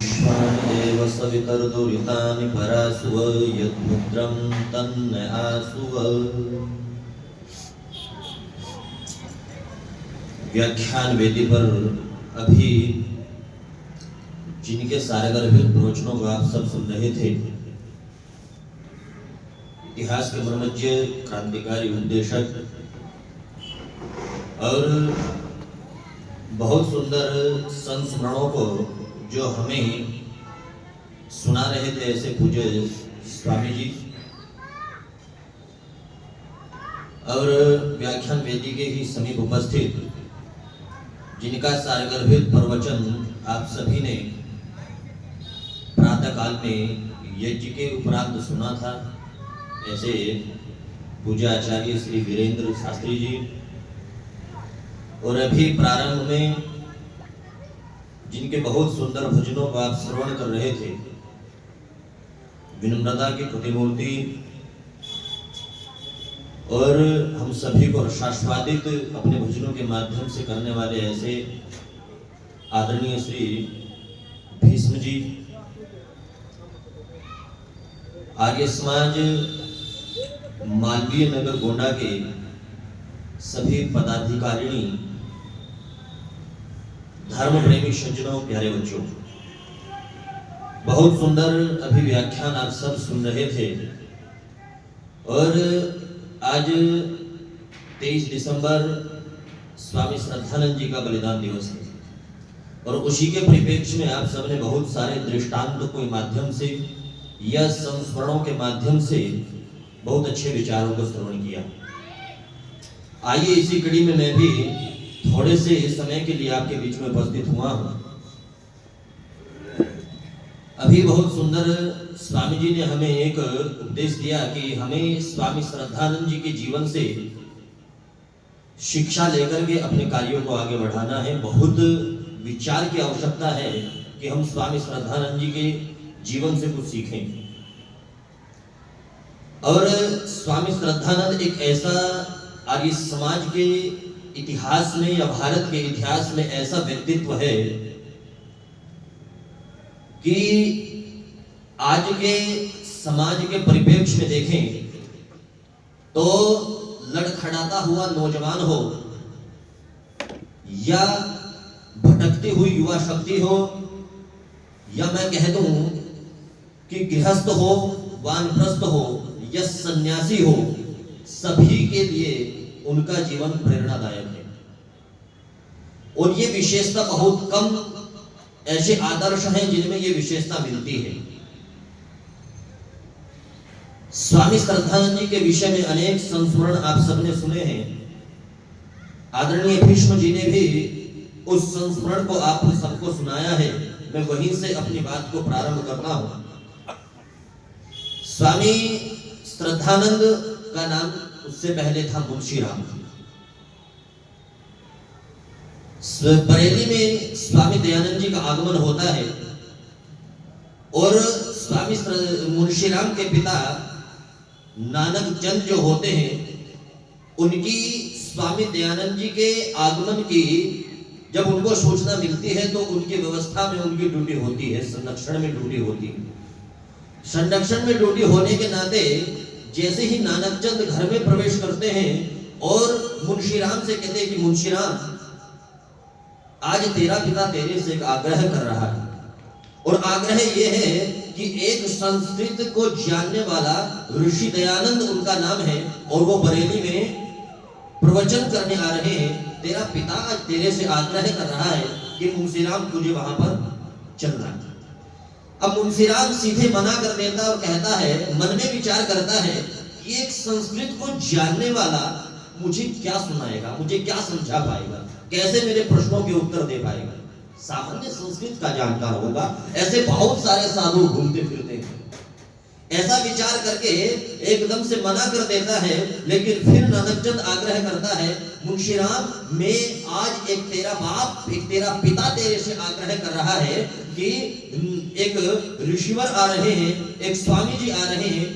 देव सवितर्दुरितानि परासुव यद्मुद्रं तन्न आसुव। व्याख्यान वेदी पर अभी जिनके सारगर्भित प्रवचनों को आप सब सुन रहे थे, इतिहास के मर्मज्ञ, क्रांतिकारी उपदेशक और बहुत सुंदर संस्मरणों को जो हमें सुना रहे थे ऐसे पूज्य स्वामी जी, और व्याख्यान वेदी के ही समीप उपस्थित जिनका सारगर्भित प्रवचन आप सभी ने प्रातः काल में यज्ञ के उपरांत सुना था, ऐसे पूज्य आचार्य श्री वीरेंद्र शास्त्री जी, और अभी प्रारंभ में जिनके बहुत सुंदर भजनों को आप श्रवण कर रहे थे, विनम्रता की प्रतिमूर्ति और हम सभी को रसास्वादित अपने भजनों के माध्यम से करने वाले ऐसे आदरणीय श्री भीष्म जी, आर्य समाज मालवीय नगर गोंडा के सभी पदाधिकारिणी, धर्म प्रेमी सज्जनों, प्यारे बच्चों, बहुत सुंदर अभी व्याख्यान आप सब सुन रहे थे। और आज 23 दिसंबर स्वामी श्रद्धानंद जी का बलिदान दिवस है, और उसी के परिप्रेक्ष्य में आप सबने बहुत सारे दृष्टांत के माध्यम से या संस्मरणों के माध्यम से बहुत अच्छे विचारों को श्रवण किया। आइए इसी कड़ी में मैं भी थोड़े से समय के लिए आपके बीच में उपस्थित हुआ हूं। अभी बहुत सुंदर स्वामी जी ने हमें एक उपदेश दिया कि हमें स्वामी श्रद्धानंद जी के जीवन से शिक्षा लेकर के अपने कार्यों को आगे बढ़ाना है। बहुत विचार की आवश्यकता है कि हम स्वामी श्रद्धानंद जी के जीवन से कुछ सीखें। और स्वामी श्रद्धानंद एक ऐसा आर्य समाज के इतिहास में या भारत के इतिहास में ऐसा व्यक्तित्व है कि आज के समाज के परिप्रेक्ष्य में देखें तो लड़खड़ाता हुआ नौजवान हो या भटकती हुई युवा शक्ति हो, या मैं कह दूं कि गृहस्थ हो, वानप्रस्थ हो या सन्यासी हो, सभी के लिए उनका जीवन प्रेरणादायक है। और ये विशेषता बहुत कम ऐसे आदर्श हैं जिनमें ये विशेषता मिलती है। स्वामी श्रद्धानंद जी के विषय में अनेक संस्मरण आप सबने सुने हैं। आदरणीय भीष्म जी ने भी उस संस्मरण को आप सबको सुनाया है। मैं वहीं से अपनी बात को प्रारंभ करता हूं। स्वामी श्रद्धानंद का नाम उससे पहले था मुंशीराम। बरेली में स्वामी दयानंद जी का आगमन होता है, और स्वामी मुंशीराम के पिता नानक चंद जो होते हैं, उनकी स्वामी दयानंद जी के आगमन की जब उनको सूचना मिलती है तो उनकी व्यवस्था में उनकी ड्यूटी होती है, संरक्षण में ड्यूटी होती है। संरक्षण में ड्यूटी होने के नाते जैसे ही नानक चंद घर में प्रवेश करते हैं और मुंशीराम से कहते हैं कि मुंशीराम, आज तेरा पिता तेरे से एक आग्रह कर रहा है, और आग्रह यह है कि एक संस्कृत को जानने वाला ऋषि दयानंद उनका नाम है, और वो बरेली में प्रवचन करने आ रहे हैं। तेरा पिता आज तेरे से आग्रह कर रहा है कि मुंशीराम तुझे वहां पर चलना है। अब मुंशीराम सीधे मना कर देता और कहता है, मन में विचार करता है कि एक संस्कृत को जानने वाला मुझे क्या सुनाएगा, मुझे क्या समझा पाएगा, कैसे मेरे प्रश्नों के उत्तर दे पाएगा। सामान्य संस्कृत का जानकार होगा, ऐसे बहुत सारे साधु घूमते फिरते हैं। ऐसा विचार करके एकदम से मना कर देता है, लेकिन फिर नानकचंद आग्रह करता है, मुंशीराम, मैं आज एक तेरा बाप, एक तेरा पिता तेरे से आग्रह कर रहा है कि एक ऋषिवर आ रहे हैं, एक स्वामी जी आ रहे हैं,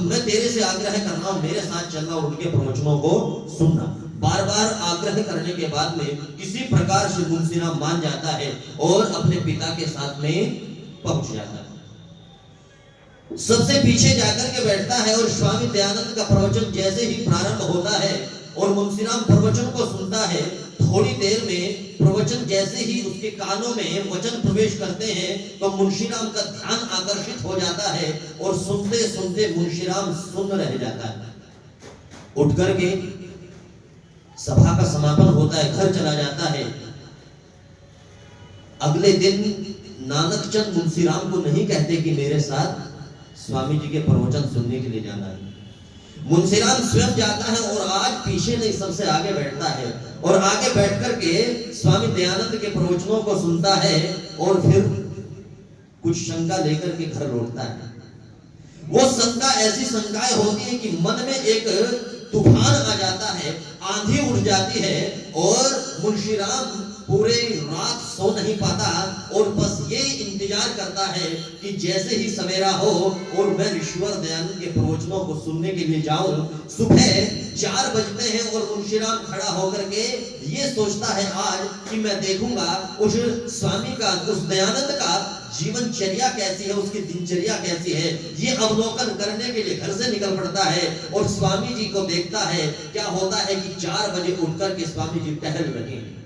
मैं तेरे से आग्रह कर रहा हूं, मेरे साथ चलना और उनके प्रवचनों को सुनना। बार बार आग्रह करने के बाद में किसी प्रकार से मुंशीराम मान जाता है और अपने पिता के साथ में पहुंच जाता है, सबसे पीछे जाकर के बैठता है। और स्वामी दयानंद का प्रवचन जैसे ही प्रारंभ होता है और मुंशीराम प्रवचन को सुनता है, थोड़ी देर में प्रवचन जैसे ही उसके कानों में वचन प्रवेश करते हैं तो मुंशीराम का ध्यान आकर्षित हो जाता है और सुनते सुनते मुंशीराम सुन रह जाता है। उठ करके सभा का समापन होता है, घर चला जाता है। अगले दिन नानक चंद मुंशीराम को नहीं कहते कि मेरे साथ स्वामी जी के प्रवचन सुनने के लिए जाना है। मुंशीराम स्वयं जाता है और आज पीछे नहीं सबसे आगे बैठता है और आगे बैठ करके स्वामी दयानंद के प्रवचनों को सुनता है और फिर कुछ शंका लेकर के घर लौटता है। वो शंका ऐसी शंकाएं होती है कि मन में एक तूफान आ जाता है, आंधी उठ जाती है और मुंशीराम पूरे रात सो नहीं पाता और बस ये इंतजार करता है कि जैसे ही सवेरा हो और मैं ईश्वर दयानंद के प्रवचनों को सुनने के लिए जाऊं। सुबह 4 बजते हैं और मुंशीराम खड़ा होकर के ये सोचता है आज कि मैं देखूंगा उस स्वामी का, उस दयानंद का जीवनचर्या कैसी है, उसकी दिनचर्या कैसी है। ये अवलोकन करने के लिए घर से निकल पड़ता है और स्वामी जी को देखता है। क्या होता है कि 4 बजे उठकर के स्वामी जी टहल रहे हैं।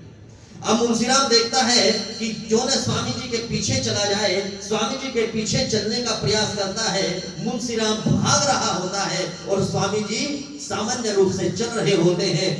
अब मुंशीराम देखता है कि क्यों न स्वामी जी के पीछे चला जाए। स्वामी जी के पीछे चलने का प्रयास करता है। मुंशीराम भाग रहा होता है और स्वामी जी सामान्य रूप से चल रहे होते हैं।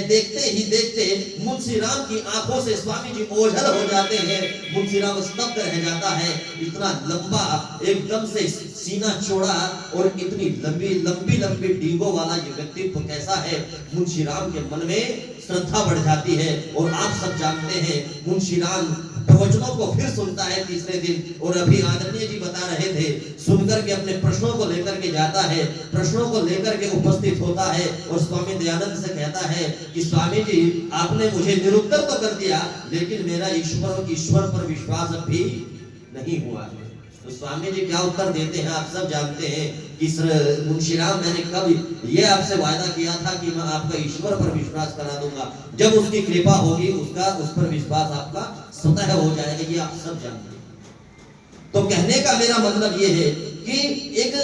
देखते ही देखते मुंशीराम की आंखों से स्वामी जी ओझल हो जाते हैं। मुंशीराम स्तब्ध रह जाता है। इतना लंबा, एकदम से सीना चौड़ा और इतनी लंबी लंबी लंबी डींगों वाला ये व्यक्तित्व कैसा है। मुंशीराम के मन में श्रद्धा बढ़ जाती है और आप सब जानते हैं मुंशीराम प्रवचनों को फिर सुनता है तीसरे दिन। और अभी आदरणीय जी बता रहे थे, सुनकर के अपने प्रश्नों को लेकर के जाता है, प्रश्नों को लेकर के उपस्थित होता है और स्वामी दयानंद से कहता है कि स्वामी जी आपने मुझे निरुत्तर तो कर दिया लेकिन मेरा ईश्वर पर विश्वास अब भी नहीं हुआ है। तो स्वामी जी क्या उत्तर देते हैं आप सब जानते हैं कि मुंशीराम मैंने कब ये आपसे वायदा किया था कि मैं आपका ईश्वर पर विश्वास करा दूंगा, जब उसकी कृपा होगी उस पर विश्वास आपका स्वतः हो जाएगा, ये आप सब जानते हैं। तो कहने का मेरा मतलब ये है कि एक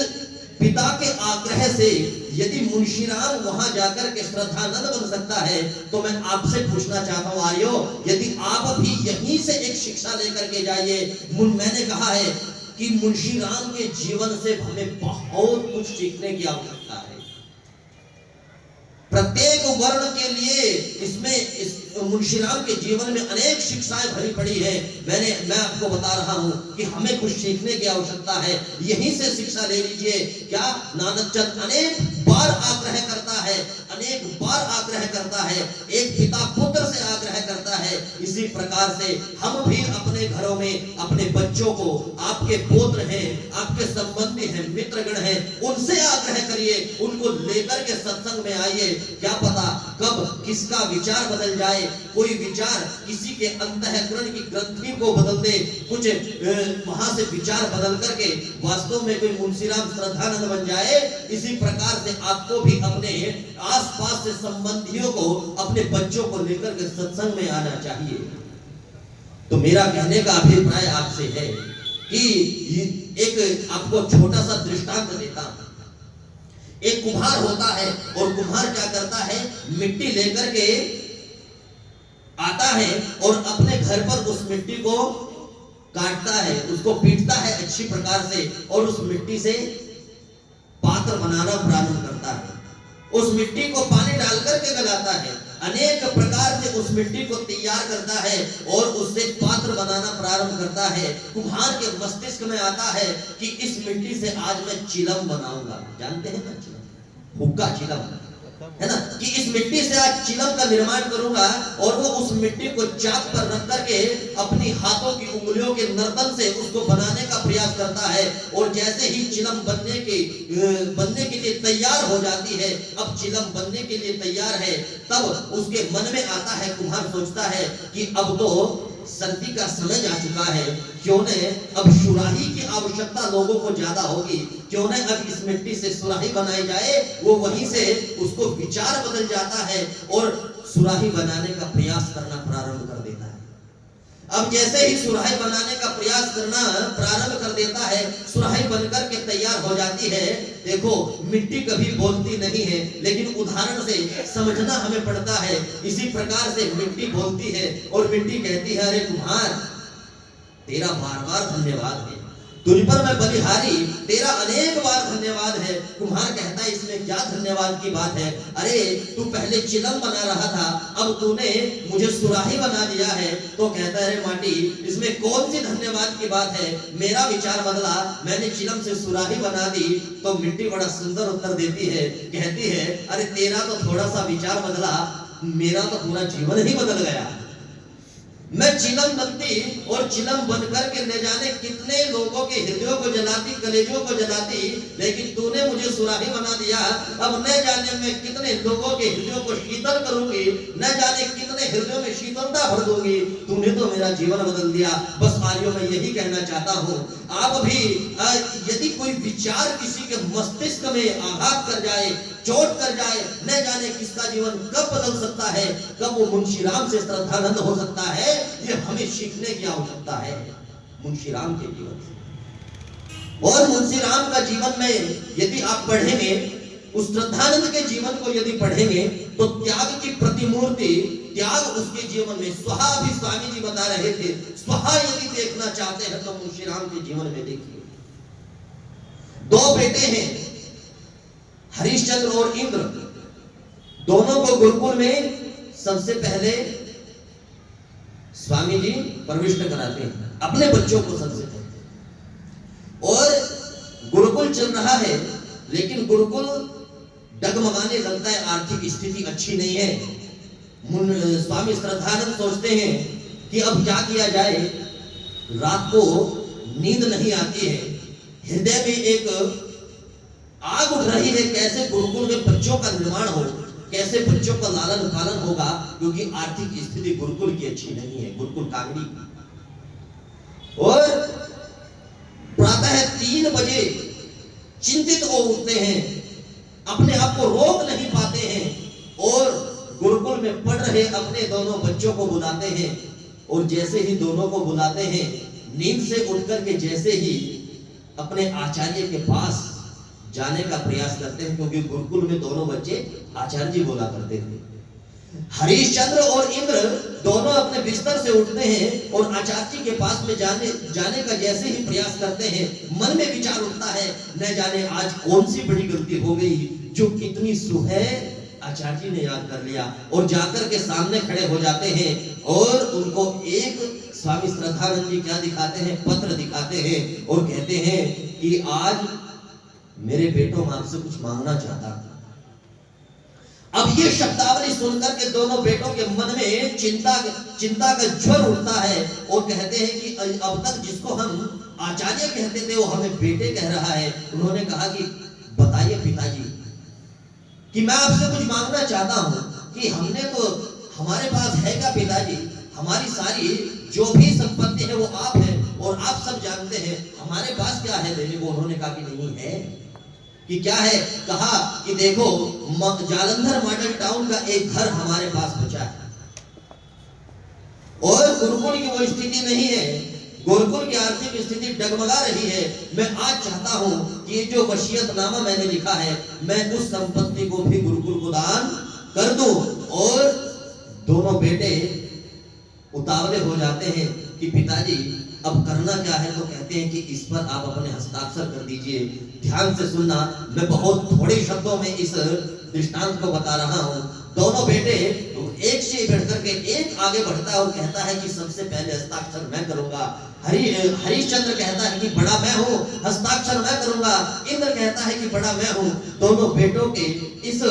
पिता के आग्रह से यदि मुंशीराम वहां जाकर के श्रद्धानंद बन सकता है तो मैं आपसे पूछना चाहता हूं आर्यो, यदि आप भी यहीं से एक शिक्षा लेकर के जाइए। मैंने कहा है कि मुंशीराम के जीवन से हमें बहुत कुछ सीखने की आवश्यकता है। प्रत्येक वर्ण के लिए इस मुंशीराम के जीवन में अनेक शिक्षाएं भरी पड़ी है। मैं आपको बता रहा हूं कि हमें कुछ सीखने की आवश्यकता है। यहीं से शिक्षा ले लीजिए। क्या नानक चंद अनेक बार आग्रह करता है, अनेक बार आग्रह करता है, एक पिता पुत्र से आग्रह करता है। इसी प्रकार से हम भी अपने घरों में अपने बच्चों को, आपके पुत्र हैं, आपके संबंधी हैं, मित्रगण हैं, उनसे आग्रह करिए, उनको लेकर के सत्संग में आइए। क्या पता कब किसका विचार बदल जाए, कोई विचार किसी के अंतःकरण की ग्रंथि को बदल दे, कुछ वहां से विचार बदल करके वास्तव में कोई मुंशीराम श्रद्धानंद बन जाए। इसी प्रकार से आपको भी अपने आसपास से संबंधियों को, अपने बच्चों को लेकर के सत्संग में आना चाहिए। तो मेरा कहने का अभिप्राय आपसे है कि एक आपको छोटा सा दृष्टांत देता हूं। एक कुम्हार होता है और कुम्हार क्या करता है, मिट्टी लेकर के आता है और अपने घर पर उस मिट्टी को काटता है, उसको पीटता है अच्छी प्रकार से और उस मिट्टी से पात्र बनाना प्रारंभ करता है। उस मिट्टी को पानी डाल करके गलाता है, अनेक प्रकार से उस मिट्टी को तैयार करता है और उससे पात्र बनाना प्रारंभ करता है। कुम्हार के मस्तिष्क में आता है कि इस मिट्टी से आज मैं चिलम बनाऊंगा। जानते हैं ना चिलम, हुक्का चिलम है ना, कि इस मिट्टी से आज चिलम का निर्माण करूंगा। और वो उस मिट्टी को चाक पर रख करके अपनी हाथों की उंगलियों के नर्तन से उसको बनाने का प्रयास करता है। और जैसे ही चिलम बनने के लिए तैयार हो जाती है, अब चिलम बनने के लिए तैयार है, तब उसके मन में आता है, कुम्हार सोचता है कि अब तो सर्दी का समय जा चुका है, क्यों न अब सुराही की आवश्यकता लोगों को ज्यादा होगी, क्यों न अब इस मिट्टी से सुराही बनाई जाए। वो वहीं से उसको विचार बदल जाता है और सुराही बनाने का प्रयास करना प्रारंभ कर देता है। अब जैसे ही सुराही बनाने का प्रयास करना प्रारंभ कर देता है, सुराही बनकर के तैयार हो जाती है। देखो मिट्टी कभी बोलती नहीं है, लेकिन उदाहरण से समझना हमें पड़ता है। इसी प्रकार से मिट्टी बोलती है और मिट्टी कहती है, अरे कुम्हार तेरा बार बार धन्यवाद है, तुझ पर मैं बलिहारी, तेरा अनेक बार धन्यवाद है। कुम्हार कहता है इसमें क्या धन्यवाद की बात है, अरे तू पहले चिलम बना रहा था, अब तूने मुझे सुराही बना दिया है। तो कहता है माटी इसमें कौन सी धन्यवाद की बात है, मेरा विचार बदला, मैंने चिलम से सुराही बना दी। तो मिट्टी बड़ा सुंदर उत्तर देती है, कहती है अरे तेरा तो थोड़ा सा विचार बदला, मेरा तो पूरा जीवन ही बदल गया। मैं चिलम बनती और चिलम बनकर के न जाने कितने लोगों के हृदयों को जलाती, कलेजों को जलाती, लेकिन तूने मुझे सुराही बना दिया। अब न जाने मैं कितने लोगों के हृदयों को शीतल करूंगी, न जाने कितने हृदयों में शीतलता भर दूंगी। तूने तो मेरा जीवन बदल दिया। बस आर्यों मैं यही कहना चाहता हूँ, आप भी यदि कोई विचार किसी के मस्तिष्क में आघात कर जाए, चोट कर जाए, न जाने किसका जीवन कब बदल सकता है, कब वो मुंशीराम से श्रद्धानंद हो सकता है, ये हमें सीखने की आवश्यकता है मुंशीराम के जीवन से। और मुंशीराम का जीवन में यदि आप पढ़ेंगे, उस श्रद्धानंद के जीवन को यदि पढ़ेंगे, तो त्याग की प्रतिमूर्ति, त्याग उसके जीवन में स्वहा भी स्वामी जी बता रहे थे। स्वहा यदि देखना चाहते हैं तो मुंशीराम के जीवन में देखिए। दो बेटे हैं, हरिश्चंद्र और इंद्र, दोनों को गुरुकुल में सबसे पहले स्वामी जी प्रविष्ट कराते हैं, अपने बच्चों को सबसे पहले। और गुरुकुल चल रहा है, लेकिन गुरुकुल डगमगाने लगता है, आर्थिक स्थिति अच्छी नहीं है। स्वामी श्रद्धानंद सोचते हैं कि अब क्या किया जाए, रात को नींद नहीं आती है, हृदय में एक आग उठ रही है, कैसे गुरुकुल में बच्चों का निर्माण हो, कैसे बच्चों का लालन पालन होगा, क्योंकि आर्थिक स्थिति गुरुकुल की अच्छी नहीं है, गुरुकुल कांगड़ी। और प्रातः 3 बजे चिंतित हो उठते हैं, अपने आप को रोक नहीं पाते हैं और गुरुकुल में पढ़ रहे अपने दोनों बच्चों को बुलाते हैं। और जैसे ही दोनों को बुलाते हैं, नींद से उठकर के जैसे ही अपने आचार्य के पास जाने का प्रयास करते हैं, क्योंकि गुरुकुल में दोनों बच्चे आचार्य जी बोला करते थे। हरिश्चंद्र और इंद्र दोनों अपने बिस्तर से उठते हैं और आचार्य जी के पास में जाने का जैसे ही प्रयास करते हैं, मन में विचार उठता है, न जाने आज कौन सी बड़ी गलती हो गई जो इतनी सुबह आचार्य जी ने याद कर लिया। और जाकर के सामने खड़े हो जाते हैं और उनको एक स्वामी श्रद्धानंद जी क्या दिखाते हैं, पत्र दिखाते हैं और कहते हैं कि आज मेरे बेटों मैं आपसे कुछ मांगना चाहता हूं। अब ये शब्दावली सुनकर के दोनों बेटों के मन में चिंता का ज्वर उठता है और कहते हैं कि अब तक जिसको हम आचार्य कहते थे वो हमें बेटे कह रहा है। उन्होंने कहा कि बताइए पिताजी कि मैं आपसे कुछ मांगना चाहता हूं कि हमने तो, हमारे पास है क्या पिताजी, हमारी सारी जो भी संपत्ति है वो आप है और आप सब जानते हैं, हमारे पास क्या है देने को। उन्होंने कहा कि नहीं है। कि क्या है, कहा कि देखो जालंधर मॉडल टाउन का एक घर हमारे पास बचा है और गुरुकुल की वो स्थिति नहीं है, गुरुकुल की आर्थिक स्थिति डगमगा रही है। मैं आज चाहता हूं कि ये जो वसीयतनामा मैंने लिखा है, मैं उस संपत्ति को भी गुरुकुल को दान कर दूं। और दोनों बेटे उतावले हो जाते हैं कि पिताजी अब करना क्या है। तो कहते हैं कि इस पर आप अपने हस्ताक्षर कर दीजिए। ध्यान से सुनना, मैं बहुत थोड़े शब्दों में इस दृष्टांत को बता रहा हूं। दोनों बेटे एक से बढ़ करके एक आगे बढ़ता है और कहता है कि सबसे पहले हस्ताक्षर मैं करूंगा। हरिश्चंद्र कहता है कि बड़ा मैं हूं, हस्ताक्षर मैं करूंगा। इंद्र कहता है कि बड़ा मैं हूं। दोनों बेटों के इस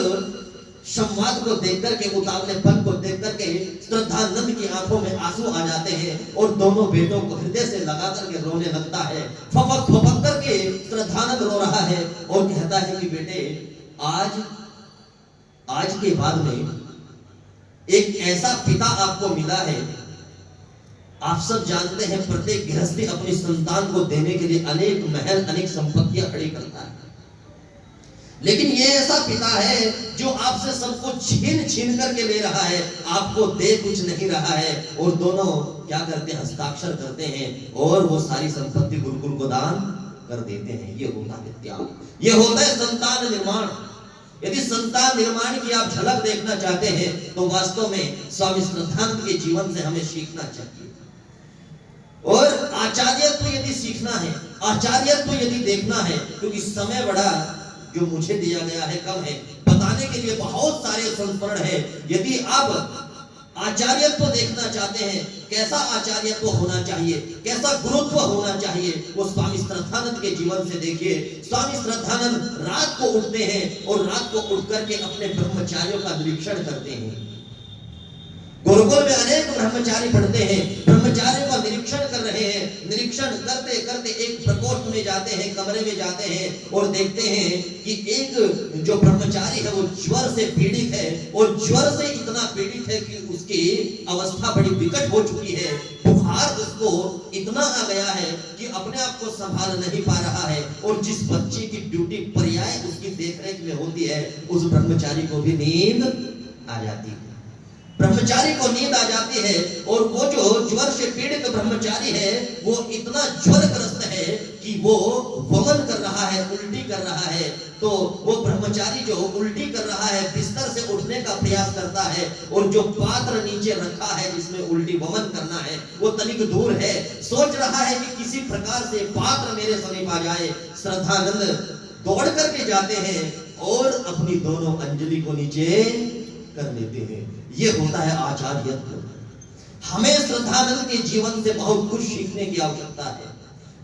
संवाद को देख करके, उतावलेपन को देख करके श्रद्धानंद की आंखों में आंसू आ जाते हैं और दोनों बेटों को हृदय से लगा करके रोने लगता है। फपक फपक करके श्रद्धानंद रो रहा है और कहता है कि बेटे आज के बाद में एक ऐसा पिता आपको मिला है। आप सब जानते हैं प्रत्येक गृहस्थी अपनी संतान को देने के लिए अनेक महल, अनेक संपत्तियां खड़ी करता है। लेकिन ये ऐसा पिता है जो आपसे सब कुछ छीन छीन करके ले रहा है, आपको दे कुछ नहीं रहा है, और दोनों क्या करते हैं, हस्ताक्षर करते हैं और वो सारी संपत्ति गुरुकुल को दान कर देते हैं। ये होता है त्याग, ये होता है संतान निर्माण। यदि संतान निर्माण की आप झलक देखना चाहते हैं तो वास्तव में स्वामी श्रद्धानंद के जीवन से हमें सीखना चाहिए। और आचार्यत्व यदि सीखना है, आचार्यत्व यदि देखना है, क्योंकि समय बड़ा जो मुझे दिया गया है कम है, बताने के लिए बहुत सारे संस्मरण है। यदि आप आचार्यत्व देखना चाहते हैं, कैसा आचार्यत्व होना चाहिए, कैसा गुरुत्व होना चाहिए, वो स्वामी श्रद्धानंद के जीवन से देखिए। स्वामी श्रद्धानंद रात को उठते हैं और रात को उठ करके अपने ब्रह्मचारियों का निरीक्षण करते हैं। गुरुकुल में अनेक ब्रह्मचारी पढ़ते हैं, ब्रह्मचारियों का निरीक्षण कर रहे हैं। निरीक्षण करते करते एक प्रकोष्ठ में जाते हैं, कमरे में जाते हैं और देखते हैं कि एक जो ब्रह्मचारी है वो ज्वर से पीड़ित है, और ज्वर से इतना पीड़ित है कि उसकी अवस्था बड़ी विकट हो चुकी है। बुखार उसको इतना आ गया है कि अपने आप को संभाल नहीं पा रहा है, और जिस बच्चे की ड्यूटी पर्याय उसकी देखरेख में होती है, उस ब्रह्मचारी को भी नींद आ जाती है। ब्रह्मचारी को नींद आ जाती है, और वो जो ज्वर से पीड़ित ब्रह्मचारी है वो इतना ज्वरग्रस्त है कि वो वमन कर रहा है, उल्टी कर रहा है। तो वो ब्रह्मचारी जो उल्टी कर रहा है, बिस्तर से उठने का प्रयास करता है, और जो पात्र नीचे रखा है जिसमें उल्टी वमन करना है वो तनिक दूर है। सोच रहा है कि किसी प्रकार से पात्र मेरे समीप आ जाए। श्रद्धानंद दौड़ करके जाते हैं और अपनी दोनों अंजलि को नीचे कर लेते हैं। ये होता है आचार्यत्व। हमें श्रद्धानंद के जीवन से बहुत कुछ सीखने की आवश्यकता है।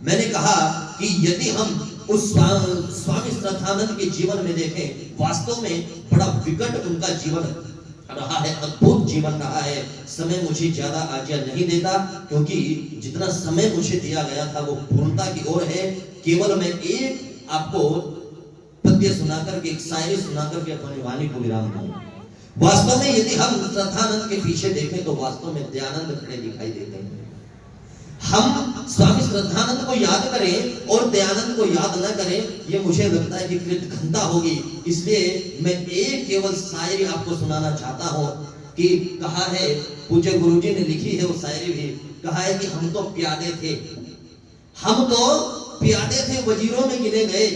मैंने कहा कि यदि हम उस स्वामी श्रद्धानंद के जीवन में देखें, वास्तव में बड़ा विकट उनका जीवन रहा है, अद्भुत जीवन रहा है। समय मुझे ज्यादा आज्ञा नहीं देता, क्योंकि जितना समय मुझे दिया गया था वो पूर्णता की ओर है। केवल मैं एक आपको पद्य सुनाकर के, एक शायरी सुनाकर के अपनी वाणी को विराम दूंगा। वास्तव में यदि हम श्रद्धानंद के पीछे देखें तो वास्तव में दयानंद खड़े दिखाई देते हैं। हम स्वामी श्रद्धानंद को याद करें और दयानंद को याद न करें, ये मुझे लगता है कि कृतघ्नता होगी। इसलिए मैं एक केवल शायरी आपको सुनाना चाहता हूं कि कहा है, पूज्य गुरुजी ने लिखी है वो शायरी भी, कहा है कि हम तो प्यादे थे, हम तो प्यादे थे, वजीरों में गिने गए,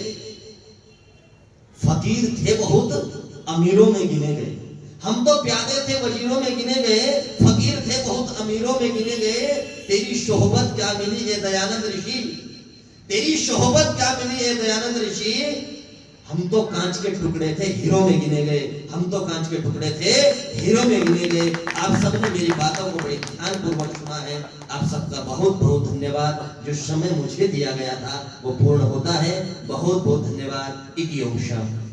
फकीर थे बहुत अमीरों में गिने गए। हम तो प्यादे थे, वजीरों में गिने गए, फकीर थे बहुत अमीरों में गिने गए। तेरी शोहबत क्या मिली है दयानंद ऋषि, तेरी शोहबत क्या मिली है दयानंद ऋषि। हम तो कांच के टुकड़े थे, हीरो में गिने गए, हम तो कांच के टुकड़े थे, हीरो में गिने गए। आप सबने मेरी बातों को बड़े ध्यानपूर्वक सुना है। आप सबका बहुत बहुत धन्यवाद। जो समय मुझे दिया गया था वो पूर्ण होता है। बहुत बहुत धन्यवाद। इति ओम शांति।